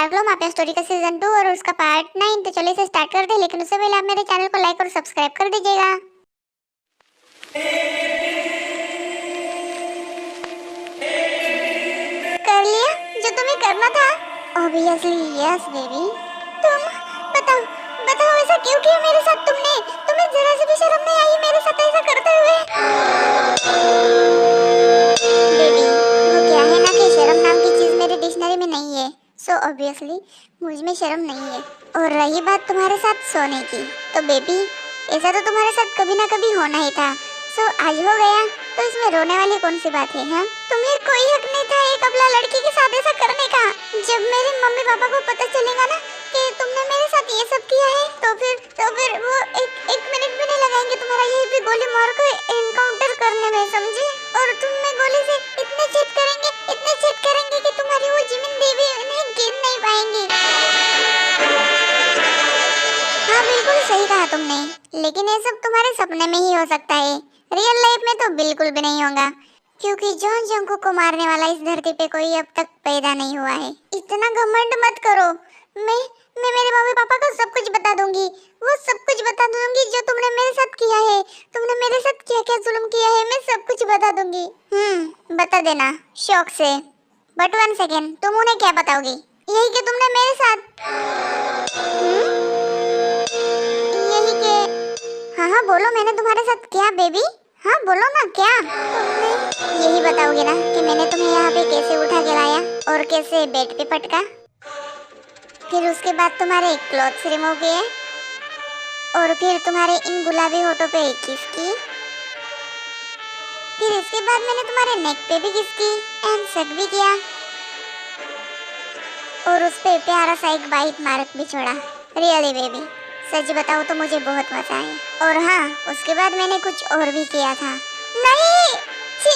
Dark लो mafia story का season 2 और उसका पार्ट 9। तो चलिए इसे स्टार्ट करते हैं, लेकिन उससे पहले आप मेरे चैनल को लाइक और सब्सक्राइब कर दीजिएगा। कर लिया जो तुम्हें करना था? Obviously yes baby. तुम बताओ बताओ ऐसा क्यों किया मेरे साथ तुमने? तुम्हें जरा सी भी शर्म नहीं आई मेरे साथ ऐसा करते हुए? बेबी वो क्या है ना कि शर्म नाम की चीज मेरी डिक्शनरी में नहीं है, सो ऑब्वियसली मुझ में शर्म नहीं है। और रही बात तुम्हारे साथ सोने की, तो बेबी ऐसा तो तुम्हारे साथ कभी ना कभी होना ही था, सो आज हो गया, तो इसमें रोने वाली कौन सी बात है? हाँ, तुम्हें कोई हक नहीं था एक अबला लड़की के साथ ऐसा करने का। जब मेरे मम्मी पापा को पता चलेगा ना कि तुमने मेरे साथ ये सब किया है, तो फिर वो एक मिनट भी नहीं लगाएंगे तुम्हारा यही भी गोली मार कर एनकाउंटर करने में, समझे? और तुमने गोली से इतने छेद करेंगे कि तुम्हारी वो जिमिन देवी उन्हें गिर नहीं पाएंगी। हाँ बिल्कुल सही कहा तुमने, लेकिन ये सब तुम्हारे सपने में ही हो सकता है, रियल लाइफ में तो बिल्कुल भी नहीं होगा, क्योंकि जॉन जंको को मारने वाला इस धरती पे कोई अब तक पैदा नहीं हुआ है। इतना घमंड मत करो। मैं मेरे मम्मी पापा को सब कुछ बता दूंगी, वो सब कुछ बता दूंगी जो तुमने मेरे साथ किया है, तुमने मेरे साथ क्या क्या जुल्म किया है, मैं सब कुछ बता दूंगी। बता देना शौक से, बट 1 सेकेंड, तुम उन्हें क्या बताओगी? यही कि तुमने मेरे साथ यही कि हाँ बोलो, मैंने तुम्हारे साथ क्या बेबी? हाँ बोलो ना, क्या तुमने यही बताओगे ना कि मैंने तुम्हें यहाँ पे कैसे उठा के लाया और कैसे बेड पे पटका, फिर उसके बाद तुम्हारे क्लॉथ्स रिमूव किए और फिर तुम्हारे इन गुलाबी होठों पे किस की, फिर इसके बाद मैंने तुम्हारे नेक पे भी किस की एंड सक भी किया और उस पे प्यारा सा एक बाइट मार्क भी छोड़ा। रियली बेबी सच बताओ तो मुझे बहुत मजा आया। और हाँ, उसके बाद मैंने कुछ और भी किया था। नहीं, छी,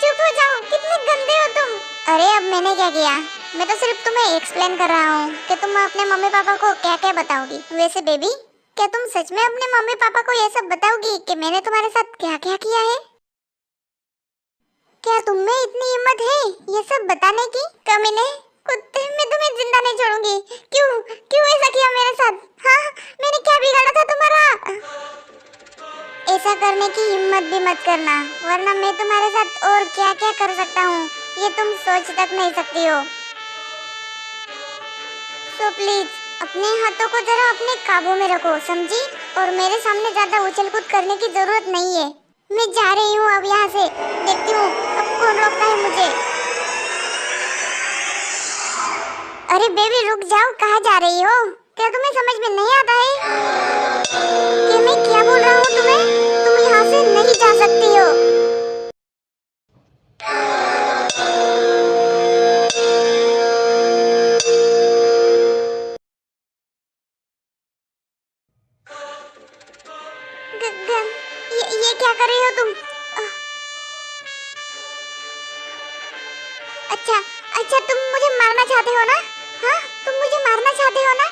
चुप हो जाओ, कितने गंदे हो तुम। अरे अब मैंने क्या किया? मैं तो सिर्फ तुम्हें एक्सप्लेन कर रहा हूँ कि तुम अपने मम्मी पापा को क्या क्या बताओगी। वैसे बेबी क्या तुम सच में अपने मम्मी पापा को ये सब बताओगी कि मैंने तुम्हारे साथ क्या क्या किया है? क्या तुम में इतनी हिम्मत है ये सब बताने की? कमीने कुत्ते, मैं तुम्हें जिंदा नहीं छोड़ूंगी। क्यों ऐसा किया मेरे साथ? हाँ, मैंने क्या बिगाड़ा था तुम्हारा? ऐसा करने की हिम्मत भी मत करना, वरना मैं तुम्हारे साथ और क्या क्या कर सकता हूँ ये तुम सोच तक नहीं सकती हो। तो प्लीज अपने हाथों को जरा अपने काबू में रखो, समझी? और मेरे सामने ज्यादा उछल कूद करने की जरूरत नहीं है। मैं जा रही हूँ अब यहाँ से, देखती हूँ अब कौन रोकता है मुझे। अरे बेबी रुक जाओ, कहाँ जा रही हो? क्या तुम्हें समझ में नहीं आता है कि मैं क्या बोल रहा हूँ तुम्हें? तुम यहाँ से नहीं जा सकती हो। ये क्या कर रही हो तुम? अच्छा तुम मुझे मारना चाहते हो ना? हाँ, तुम मुझे मारना चाहते हो ना?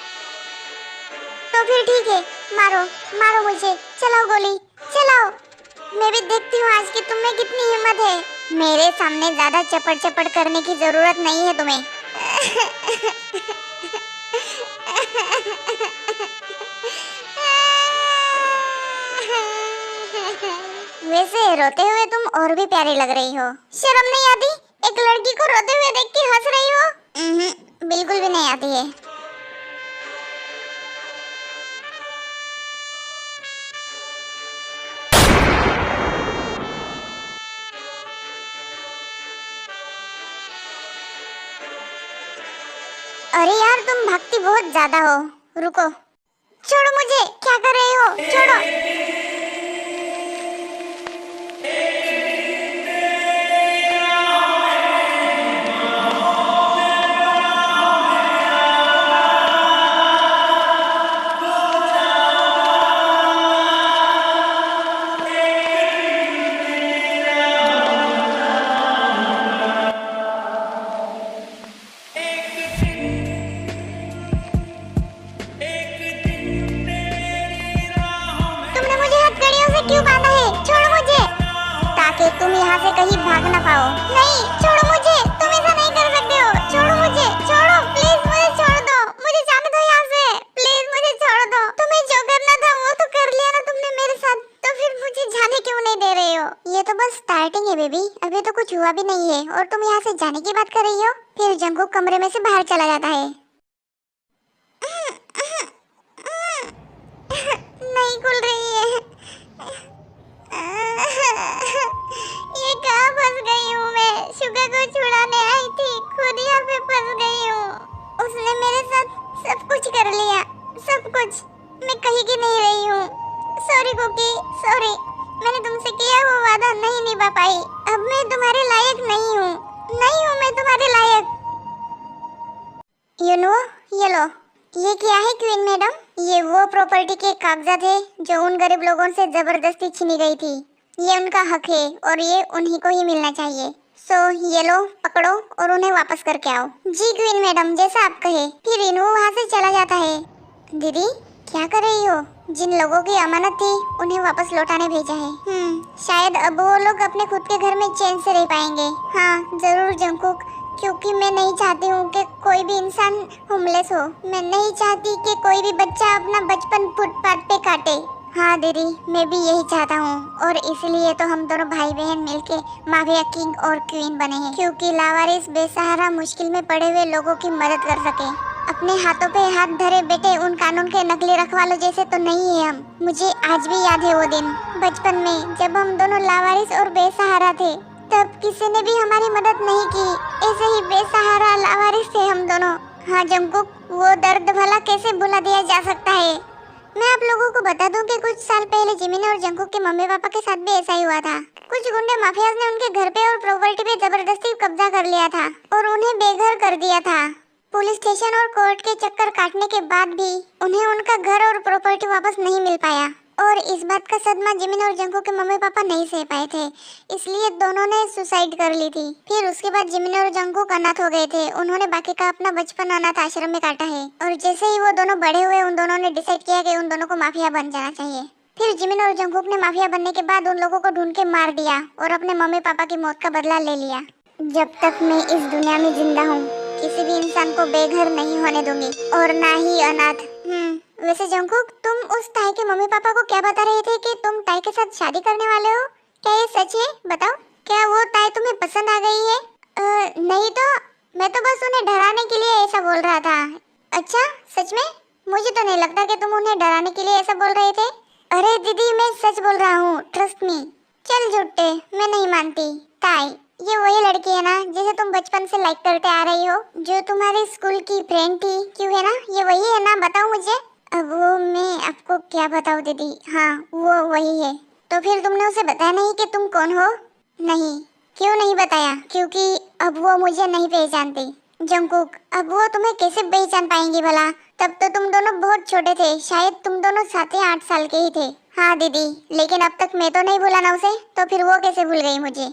तो फिर ठीक है, मारो मुझे, चलाओ गोली, चलाओ। मैं भी देखती हूँ आज की तुम में कितनी हिम्मत है। मेरे सामने ज्यादा चपड़ करने की जरूरत नहीं है तुम्हें। वैसे रोते हुए तुम और भी प्यारी लग रही हो। शर्म नहीं आती एक लड़की को रोते हुए देख के हंस रही हो? बिल्कुल भी नहीं आती है। अरे यार तुम भागती बहुत ज्यादा हो, रुको, छोड़ो मुझे, क्या कर रही हो? छोड़ो। क्यों बांधा है? छोड़ो मुझे, ताकि तुम यहाँ से कहीं भाग ना पाओ। नहीं, छोड़ो मुझे, तुम ऐसा नहीं कर सकते हो। छोड़ो मुझे, छोड़ो। ये तो बस स्टार्टिंग है बेबी, अभी तो कुछ हुआ भी नहीं है और तुम यहाँ से जाने की बात कर रही हो। फिर जंगकुक कमरे में से बाहर चला जाता है। नहीं खुल रही है। ये कहाँ फंस गई हूँ मैं? शुगा को छुड़ाने आई थी, खुद यहाँ पे फंस गई हूँ। उसने मेरे साथ सब कुछ कर लिया, सब कुछ। मैं कहीं की नहीं रही हूँ। Sorry Cookie, sorry. मैंने तुमसे किया वो वादा नहीं निभा पाई। अब मैं तुम्हारे लायक नहीं हूँ, नहीं हूँ मैं तुम्हारे लायक। यू नो, ये लो। ये क्या है क्वीन मैडम? ये वो प्रॉपर्टी के कागजात है जो उन गरीब लोगों से जबरदस्ती छीनी गई थी। ये उनका हक है और ये उन्हीं को ही मिलना चाहिए। सो ये लो, पकड़ो और उन्हें वापस करके आओ। जी क्वीन मैडम, जैसा आप कहे। फिर इनू वहाँ से चला जाता है। दीदी क्या कर रही हो? जिन लोगों की अमानत थी उन्हें वापस लौटाने भेजा है। शायद अब वो लोग अपने खुद के घर में चैन से रह पाएंगे। हाँ जरूर जंगकुक, क्योंकि मैं नहीं चाहती हूँ कि कोई भी इंसान होमलेस हो। मैं नहीं चाहती कि कोई भी बच्चा अपना बचपन फुटपाथ पे काटे। हाँ दीदी, मैं भी यही चाहता हूँ और इसलिए तो हम दोनों भाई बहन मिलके माफिया किंग और क्वीन बने हैं, क्योंकि लावारिस बेसहारा मुश्किल में पड़े हुए लोगों की मदद कर सके। अपने हाथों पे हाथ धरे बेटे उन कानून के नकली रखवालों जैसे तो नहीं है हम। मुझे आज भी याद है वो दिन, बचपन में जब हम दोनों लावारिस और बेसहारा थे। तब किसी ने भी हमारी मदद नहीं की। ऐसे ही बेसहारा लावारिस थे हम दोनों। हाँ जंगकुक, वो दर्द भला कैसे भुला दिया जा सकता है। मैं आप लोगों को बता दूं कि कुछ साल पहले जिमिन और जंगकुक के मम्मी पापा के साथ भी ऐसा ही हुआ था। कुछ गुंडे माफियाज ने उनके घर पे और प्रॉपर्टी पे जबरदस्ती कब्जा कर लिया था और उन्हें बेघर कर दिया था। पुलिस स्टेशन और कोर्ट के चक्कर काटने के बाद भी उन्हें उनका घर और प्रॉपर्टी वापस नहीं मिल पाया और इस बात का सदमा जिमिन और जंगकुक के मम्मी पापा नहीं सह पाए थे, इसलिए दोनों ने सुसाइड कर ली थी। फिर उसके बाद जिमिन और जंगकुक अनाथ हो गए थे। उन्होंने बाकी का अपना बचपन अनाथ आश्रम में काटा है और जैसे ही वो दोनों बड़े हुए उन दोनों ने डिसाइड किया कि उन दोनों को माफिया बन जाना चाहिए। फिर जिमिन और जंगकुक ने माफिया बनने के बाद उन लोगों को ढूंढ के मार दिया और अपने मम्मी पापा की मौत का बदला ले लिया। जब तक मैं इस दुनिया में जिंदा हूँ किसी भी इंसान को बेघर नहीं होने दूंगी और ना ही अनाथ। वैसे जंगकुक, तुम उस ताई के मम्मी पापा को क्या बता रहे थे कि तुम ताई के साथ शादी करने वाले हो? क्या ये सच है? बताओ, क्या वो ताई तुम्हें पसंद आ गई है? नहीं तो मैं तो बस उन्हें डराने के लिए ऐसा बोल रहा था। अच्छा सच में? मुझे तो नहीं लगता कि तुम उन्हें डराने के लिए ऐसा बोल रहे थे। अरे दीदी, मैं सच बोल रहा हूँ, ट्रस्ट मी। चल झूठे, मैं नहीं मानती। ताई, ये वही लड़की है ना जिसे तुम बचपन से लाइक करते आ रही हो, जो तुम्हारे स्कूल की फ्रेंड थी, क्यों है ना? ये वही है ना? बताओ मुझे। अब वो मैं आपको क्या बताऊँ दीदी। हाँ वो वही है। तो फिर तुमने उसे बताया नहीं कि तुम कौन हो? नहीं। क्यों नहीं बताया? क्योंकि अब वो मुझे नहीं पहचानती। जंगकुक, अब वो तुम्हें कैसे पहचान पाएंगी भला? तब तो तुम दोनों बहुत छोटे थे, शायद तुम दोनों 7 या 8 साल के ही थे। हाँ दीदी, लेकिन अब तक मैं तो नहीं भूला ना उसे, तो फिर वो कैसे भूल गई मुझे?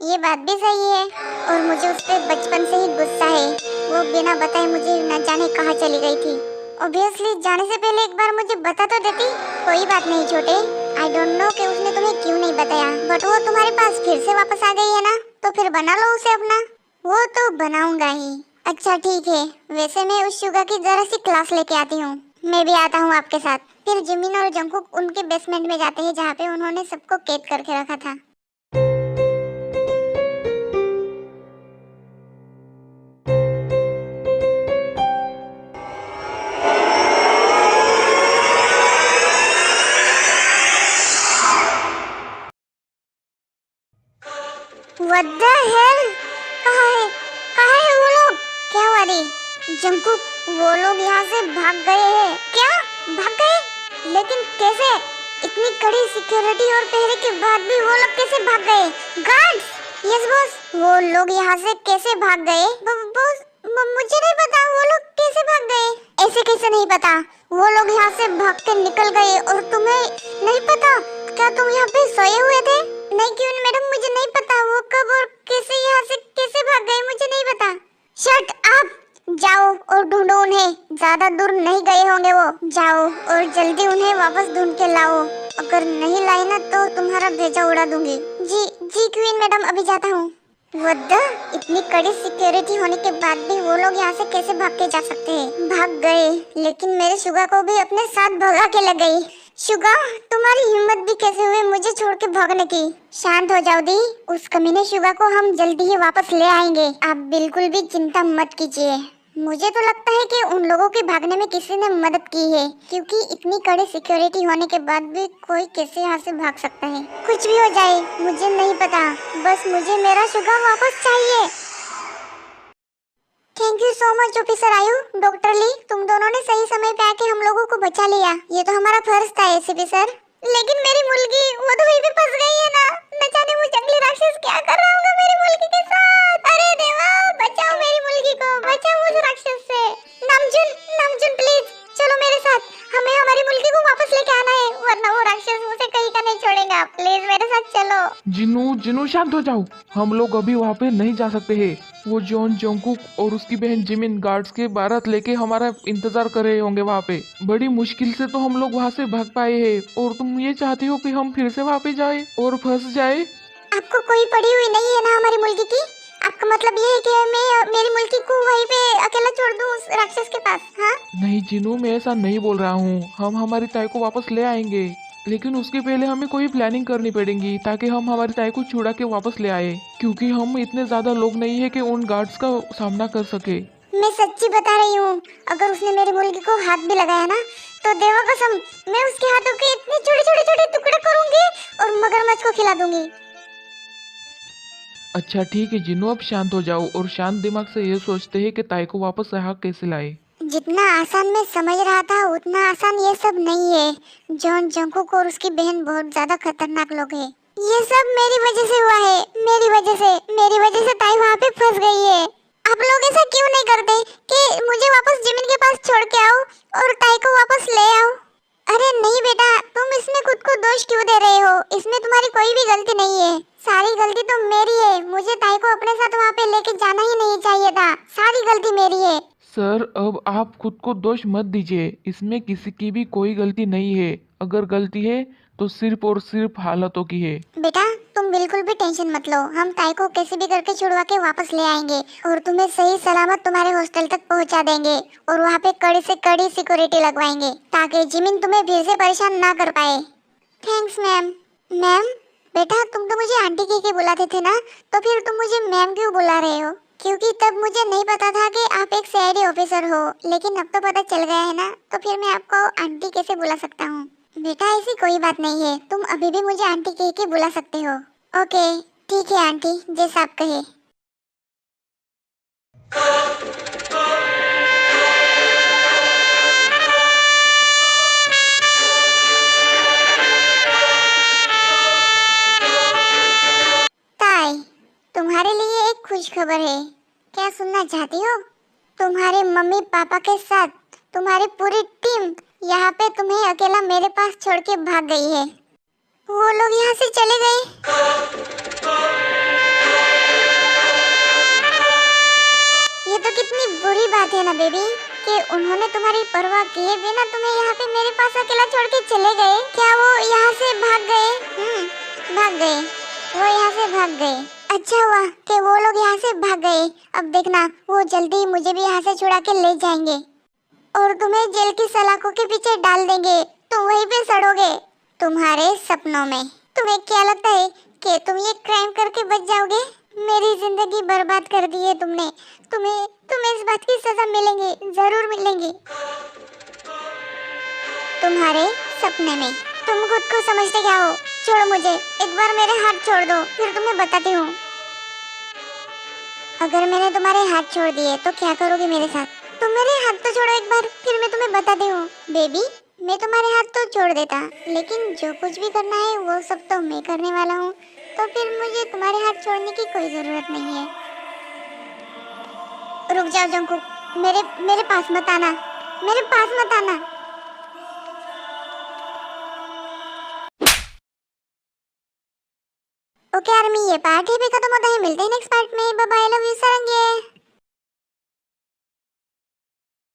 ये बात भी सही है और मुझे उस पर बचपन से ही गुस्सा है। वो बिना बताए मुझे न जाने कहाँ चली गई थी। ऑब्वियसली जाने से पहले एक बार मुझे बता तो देती। कोई बात नहीं छोटे, आई डोंट नो कि उसने तुम्हें क्यों नहीं बताया, बट वो तुम्हारे पास फिर से वापस आ गई है ना, तो फिर बना लो उसे अपना। वो तो बनाऊंगा ही। अच्छा ठीक है, वैसे मैं उस शुगा की जरा सी क्लास लेके आती हूँ। मैं भी आता हूँ आपके साथ। फिर जिमिन और जंगकुक उनके बेसमेंट में जाते हैं जहाँ पे उन्होंने सबको कैद करके रखा था। What the hell? कहाँ है? कहाँ है वो लोग? क्या हुआ दी? जंगकुक, वो लोग यहाँ से भाग गए हैं। क्या? भाग गए? लेकिन कैसे? इतनी कड़ी सिक्योरिटी और पहरे के बाद भी वो लोग कैसे भाग गए? गार्ड्स! यस बॉस, वो लोग यहाँ से कैसे भाग गए? बॉस, मुझे नहीं पता वो लोग कैसे भाग गए। ऐसे कैसे नहीं पता? वो लोग यहाँ से भाग के निकल गए और तुम्हें नहीं पता? क्या तुम यहाँ पे सोए हुए थे? नहीं क्यों मैडम, मुझे नहीं पता वो कब और कैसे यहाँ से कैसे भाग गए, मुझे नहीं पता। Shut up! जाओ और ढूंढो उन्हें, ज्यादा दूर नहीं गए होंगे वो। जाओ और जल्दी उन्हें वापस ढूंढ के लाओ। अगर नहीं लाई ना तो तुम्हारा भेजा उड़ा दूंगी। जी जी क्वीन मैडम, अभी जाता हूँ। इतनी कड़ी सिक्योरिटी होने के बाद भी वो लोग यहाँ से कैसे भाग के जा सकते हैं? भाग गए, लेकिन मेरे शुगा को भी अपने साथ भगा के ले गई। शुगा, तुम्हारी हिम्मत भी कैसे हुई मुझे छोड़ के भागने की? शांत हो जाओ दी, उस कमीने शुगा को हम जल्दी ही वापस ले आएंगे। आप बिल्कुल भी चिंता मत कीजिए। मुझे तो लगता है कि उन लोगों के भागने में किसी ने मदद की है, क्योंकि इतनी कड़ी सिक्योरिटी होने के बाद भी कोई कैसे यहाँ से भाग सकता है। कुछ भी हो जाए मुझे नहीं पता, बस मुझे मेरा शुगा वापस चाहिए। Thank you so much officer आयु, डॉक्टर ली, तुम दोनों ने सही समय पे आके हम लोगों को बचा लिया। ये तो हमारा फर्ज था एसीपी सर। लेकिन मेरी मुर्गी वो तो वहीं पे फंस गई है ना। न जाने वो जंगली राक्षस क्या कर रहा होगा मेरी मुर्गी के साथ। अरे देवा, बचाओ मेरी मुर्गी को, बचाओ उस राक्षस से। नामजुन, नामजुन प्लीज चलो मेरे साथ, हमें हमारी मुर्गी को वापस लेके आना है, वरना वो राक्षस मुझे कहीं का नहीं छोड़ेगा। प्लीज मेरे साथ चलो। जिनू जिनू शांत हो जाओ, हम लोग अभी वहाँ पे नहीं जा सकते हैं। वो जॉन जोंगकुक और उसकी बहन जिमिन गार्ड्स के बारात लेके हमारा इंतजार कर रहे होंगे वहाँ पे। बड़ी मुश्किल से तो हम लोग वहाँ से भाग पाए हैं, और तुम ये चाहती हो कि हम फिर से वहाँ पे जाए और फंस जाए? आपको कोई पड़ी हुई नहीं है ना हमारी मुर्गी की? आपका मतलब ये है कि मैं मेरी मुर्गी को वहीं पे अकेला छोड़ दूं उस राक्षस के पास? हाँ नहीं जिनू, मैं ऐसा नहीं बोल रहा हूँ। हम हमारी ताई को वापस ले आएंगे, लेकिन उसके पहले हमें कोई प्लानिंग करनी पड़ेगी ताकि हम हमारी ताई को छुड़ा के वापस ले आए, क्योंकि हम इतने ज्यादा लोग नहीं है कि उन गार्ड्स का सामना कर सके। मैं सच्ची बता रही हूँ, अगर उसने मेरी मुर्गी को हाथ भी लगाया ना, तो देवा कसम मैं उसके हाथों के इतने छोटे छोटे छोटे टुकड़े करूंगी और मगरमच्छ को खिला दूंगी। अच्छा ठीक है जिन्नू, अब शांत हो जाओ और शांत दिमाग से ये सोचते हैं कि ताई को वापस यहाँ कैसे लाए। जितना आसान मैं समझ रहा था उतना आसान ये सब नहीं है। जॉन जंकुक और उसकी बहन बहुत ज्यादा खतरनाक लोग हैं। ये सब मेरी वजह से हुआ है, मेरी वजह से ताई वहाँ पे फंस गई है। आप लोग ऐसा क्यों नहीं करते कि मुझे वापस जिमिन के पास छोड़ के आओ और ताई को वापस ले आओ? अरे नहीं बेटा, तुम इसमें खुद को दोष क्यों दे रहे हो? इसमें तुम्हारी कोई भी गलती नहीं है। सारी गलती तो मेरी है, मुझे ताई को अपने साथ वहाँ पे लेके जाना ही नहीं चाहिए था। सारी गलती मेरी है। सर अब आप खुद को दोष मत दीजिए, इसमें किसी की भी कोई गलती नहीं है। अगर गलती है तो सिर्फ और सिर्फ हालातों की है। बेटा तुम बिल्कुल भी टेंशन मत लो, हम ताई को कैसे भी करके छुड़वा के वापस ले आएंगे और तुम्हें सही सलामत तुम्हारे हॉस्टल तक पहुंचा देंगे और वहाँ पे कड़ी से कड़ी सिक्योरिटी लगवाएंगे ताकि जिमिन तुम्हें फिर से परेशान ना कर पाए। Thanks ma'am. मैम? बेटा तुम तो मुझे आंटी कह के बुलाते थे ना, तो फिर तुम मुझे मैम क्यों बुला रहे हो? क्योंकि तब मुझे नहीं पता था कि आप एक सीआईडी ऑफिसर हो, लेकिन अब तो पता चल गया है ना, तो फिर मैं आपको आंटी कैसे बुला सकता हूँ? बेटा ऐसी कोई बात नहीं है, तुम अभी भी मुझे आंटी कह के बुला सकते हो। ओके ठीक है आंटी, जैसा आप कहे। ताई, तुम्हारे लिए एक खुश खबर है, क्या सुनना चाहती हो? तुम्हारे मम्मी पापा के साथ तुम्हारी पूरी टीम यहाँ पे तुम्हें अकेला मेरे पास छोड़ के भाग गई है। वो लोग यहाँ से चले गए। ये तो कितनी बुरी बात है ना बेबी, कि उन्होंने तुम्हारी परवाह किए बिना तुम्हें यहाँ पे मेरे पास अकेला छोड़ के चले गए। क्या वो यहाँ से भाग गए? भाग गए, वो यहाँ से भाग गए। अच्छा हुआ कि वो लोग यहाँ से भाग गए। अब देखना वो जल्दी ही मुझे भी यहाँ से छुड़ा के ले जाएंगे और तुम्हें जेल की सलाखों के पीछे डाल देंगे। तुम वहीं पे सड़ोगे तुम्हारे सपनों में। तुम्हें क्या लगता है कि तुम ये क्राइम करके बच जाओगे? मेरी जिंदगी बर्बाद कर दी है तुमने। तुम्हें तुम्हें इस बात की सजा मिलेंगी, जरूर मिलेंगी। तुम्हारे सपने में। तुम खुद को समझते क्या हो? छोड़ो मुझे, एक बार मेरे हाथ छोड़ दो, फिर तुम्हें बताती हूँ। अगर मैंने तुम्हारे हाथ छोड़ दिए तो क्या करोगी मेरे साथ? तुम मेरे हाथ तो छोड़ो एक बार, फिर मैं तुम्हें बताती हूँ। बेबी मैं तुम्हारे हाथ तो छोड़ देता, लेकिन जो कुछ भी करना है वो सब तो मैं करने वाला हूँ, तो फिर मुझे तुम्हारे हाथ छोड़ने की कोई जरूरत नहीं है। रुक जाओ जंकुक, मेरे मेरे पास मत आना, मेरे पास मत आना। ओके आर्मी, ये पार्ट ही खत्म होता है। मिलते हैं नेक्स्ट पार्ट में। Bye bye, love you सारंगे।